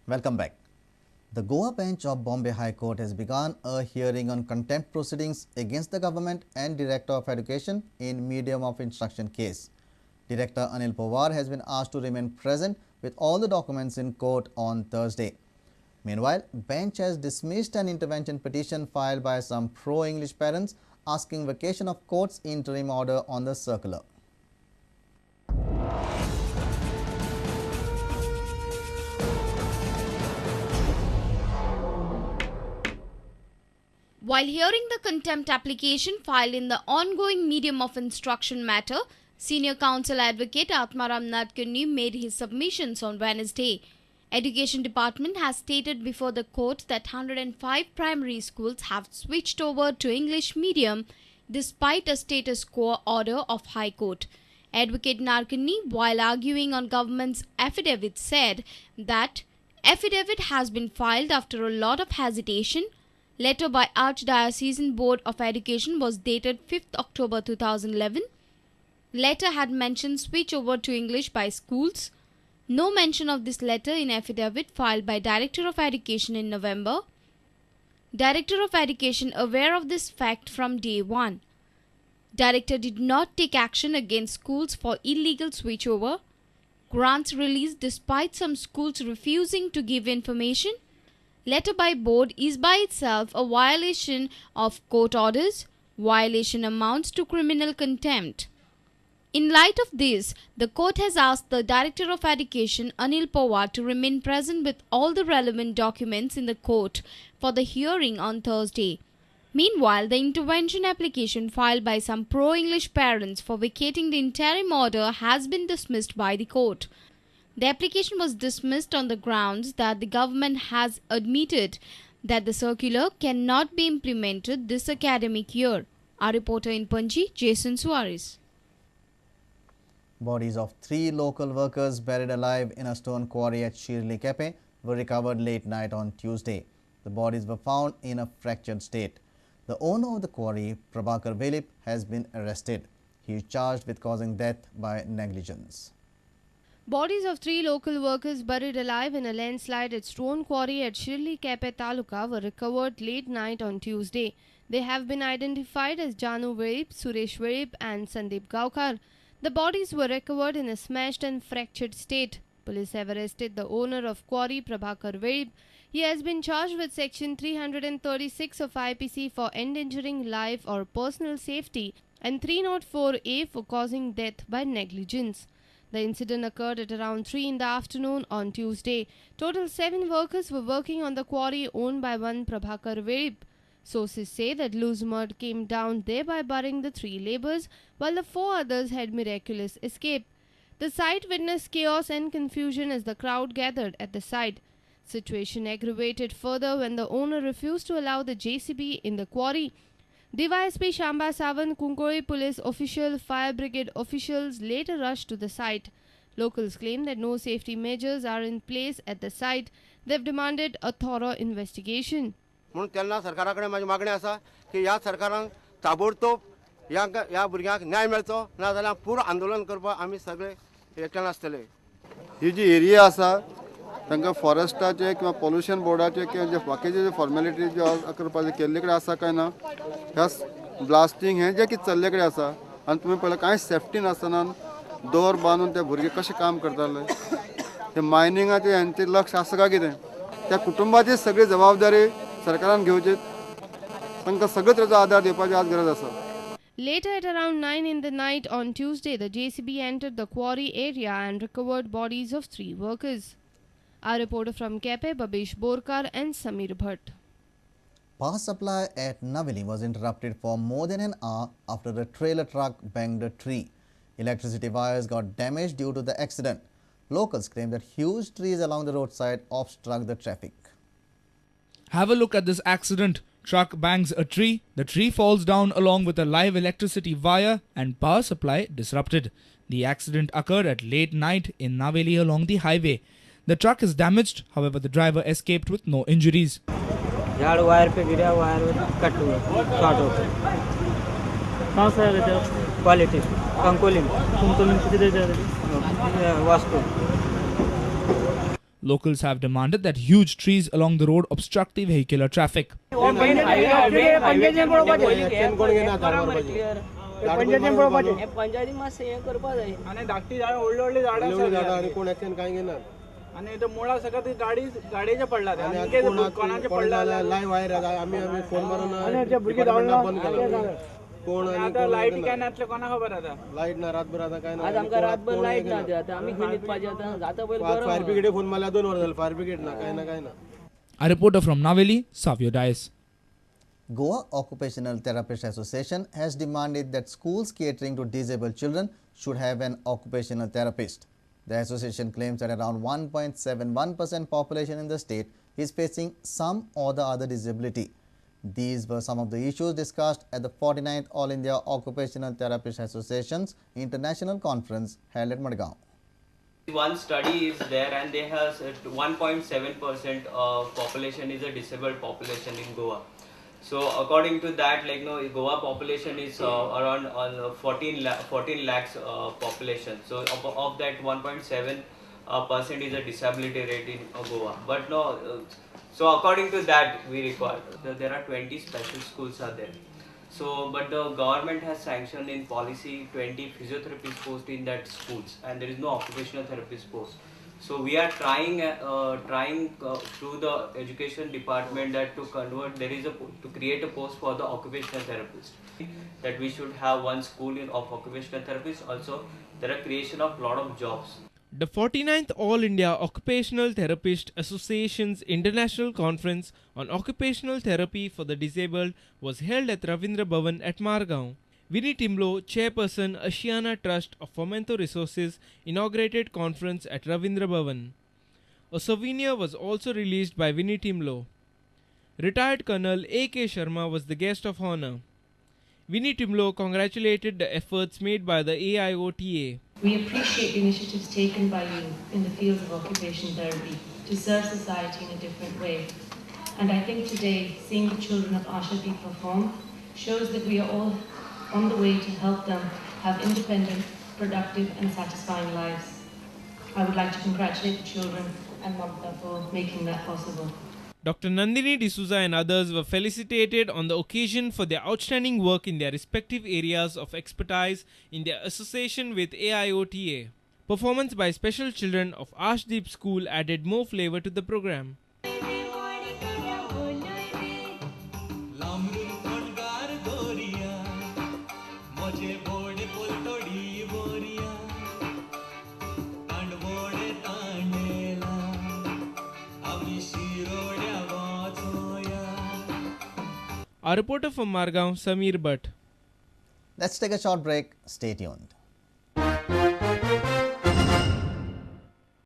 Welcome back. The Goa bench of Bombay High Court has begun a hearing on contempt proceedings against the government and Director of Education in medium of instruction case. Director Anil Pawar has been asked to remain present with all the documents in court on Thursday. Meanwhile, bench has dismissed an intervention petition filed by some pro-English parents asking vacation of court's interim order on the circular. While hearing the contempt application filed in the ongoing medium of instruction matter, Senior Counsel Advocate Atmaram Nadkarni made his submissions on Wednesday. Education Department has stated before the court that 105 primary schools have switched over to English medium despite a status quo order of High Court. Advocate Nadkarni, while arguing on government's affidavit, said that affidavit has been filed after a lot of hesitation. Letter by Archdiocesan Board of Education was dated 5th October 2011. Letter had mentioned switch over to English by schools. No mention of this letter in affidavit filed by Director of Education in November. Director of Education aware of this fact from day one. Director did not take action against schools for illegal switchover. Grants released despite some schools refusing to give information. Letter by board is by itself a violation of court orders. Violation amounts to criminal contempt. In light of this, the court has asked the Director of Education, Anil Pawar, to remain present with all the relevant documents in the court for the hearing on Thursday. Meanwhile, the intervention application filed by some pro-English parents for vacating the interim order has been dismissed by the court. The application was dismissed on the grounds that the government has admitted that the circular cannot be implemented this academic year. Our reporter in Panji, Jason Suarez. Bodies of 3 local workers buried alive in a stone quarry at Shirley Kepe were recovered late night on Tuesday. The bodies were found in a fractured state. The owner of the quarry, Prabhakar Velip, has been arrested. He is charged with causing death by negligence. Bodies of 3 local workers buried alive in a landslide at stone quarry at Shirley Kepe Taluka were recovered late night on Tuesday. They have been identified as Janu Velip, Suresh Velip and Sandeep Gaukar. The bodies were recovered in a smashed and fractured state. Police have arrested the owner of quarry, Prabhakar Velip. He has been charged with Section 336 of IPC for endangering life or personal safety and 304A for causing death by negligence. The incident occurred at around 3 in the afternoon on Tuesday. Total 7 workers were working on the quarry owned by one Prabhakar Velip. Sources say that loose mud came down, thereby burying the 3 labourers, while the 4 others had miraculous escape. The site witnessed chaos and confusion as the crowd gathered at the site. Situation aggravated further when the owner refused to allow the JCB in the quarry. DYSP Shamba Savan, Kunkori police official, fire brigade officials later rushed to the site. Locals claim that no safety measures are in place at the site. They have demanded a thorough investigation. म्हणून त्यांना सरकाराकडे माझी मागणी असा की या सरकारान ताबडतोब या भुरग्यांक न्याय मेळचो नाजाल्यार पूर्ण आंदोलन करपाक आमी सगळे एकठाण आसतले. ही जी एरिया आसा तांकां फॉरेस्टाचे किंवा पोल्युशन बोर्डाचे किंवा जे बाकीचे जे फॉर्मेलिटी जे करपाचे केल्ले कडेन आसा काय ना ह्या ब्लास्टींग हें जें कितें चल्ले कडेन आसा आनी तुमी पळयलां कांय सेफ्टी नासतना दोर बांदून ते भुरगे कशें काम करताले ते मायनिंगाचे हेंचेर लक्ष आसा काय कितें त्या कुटुंबाची सगळी जबाबदारी सरकारान घेवची तांकां सगळो तेजो आदार दिवपाची आज गरज आसा. Later at around 9 in the night on Tuesday, the JCB entered the quarry area and recovered bodies of 3 workers. Our reporter from Kepe, Babesh Borkar and Samir Bhatt. Power supply at Navili was interrupted for more than an hour after a trailer truck banged a tree. Electricity wires got damaged due to the accident. Locals claim that huge trees along the roadside obstruct the traffic. Have a look at this accident. Truck bangs a tree, the tree falls down along with a live electricity wire and power supply disrupted. The accident occurred at late night in Naveli along the highway. The truck is damaged, however the driver escaped with no injuries. झाड़ wire पे गिरा, wire cut हुआ, short हो गया. कहाँ से आ रहे थे? क्वालिटी कंकोलिम कितने जा रहे थे? Vasco. Locals have demanded that huge trees along the road obstruct the vehicular traffic. आणि तो मुळा सगळं गाडीचे पडला कोणाचे पडला लाईव्ह वायर आम्ही फोन मारून बंद केलं कोण आता लाईट काय नातले कोणा खबर आता लाईट ना रातभर आता काय ना आज आमका रातभर लाईट ना आता आम्ही गणित पाहिजे आता जाता बैल फायर ब्रिगेड फोन मला 2 वर झालं फायर ब्रिगेड ना काय ना A reporter from Naveli, Savio Dias. Goa Occupational Therapist Association has demanded that schools catering to disabled children should have an occupational therapist. The association claims that around 1.71% population in the state is facing some or the other disability. These were some of the issues discussed at the 49th All India Occupational Therapist Association's International Conference held at Madgaon. One study is there and they have 1.7% of population is a disabled population in Goa. So according to that, Goa population is around 14 lakhs population. So of that 1.7% is a disability rate in Goa. But no, so according to that we require there are 20 special schools are there. So, but the government has sanctioned in policy 20 physiotherapist posts in that schools, and there is no occupational therapist post. So we are trying through the education department that to convert to create a post for the occupational therapist. That we should have one school of occupational therapists. Also, there are creation of lot of jobs. The 49th All India Occupational Therapist Association's International Conference on Occupational Therapy for the Disabled was held at Ravindra Bhavan at Margaon. Vinnie Timlo, Chairperson, Asiana Trust of Fomento Resources, inaugurated conference at Ravindra Bhavan. A souvenir was also released by Vinnie Timlo. Retired Colonel A.K. Sharma was the guest of honor. Vinnie Timlo congratulated the efforts made by the AIOTA. We appreciate the initiatives taken by you in the fields of occupational therapy to serve society in a different way. And I think today, seeing the children of Ashadeep perform shows that we are all on the way to help them have independent, productive and satisfying lives. I would like to congratulate the children and Mamta for making that possible. Dr. Nandini D'Souza and others were felicitated on the occasion for their outstanding work in their respective areas of expertise in their association with AIOTA. Performance by special children of Ashdeep School added more flavor to the program. Our reporter from Margaon, Sameer Bhatt. Let's take a short break. Stay tuned.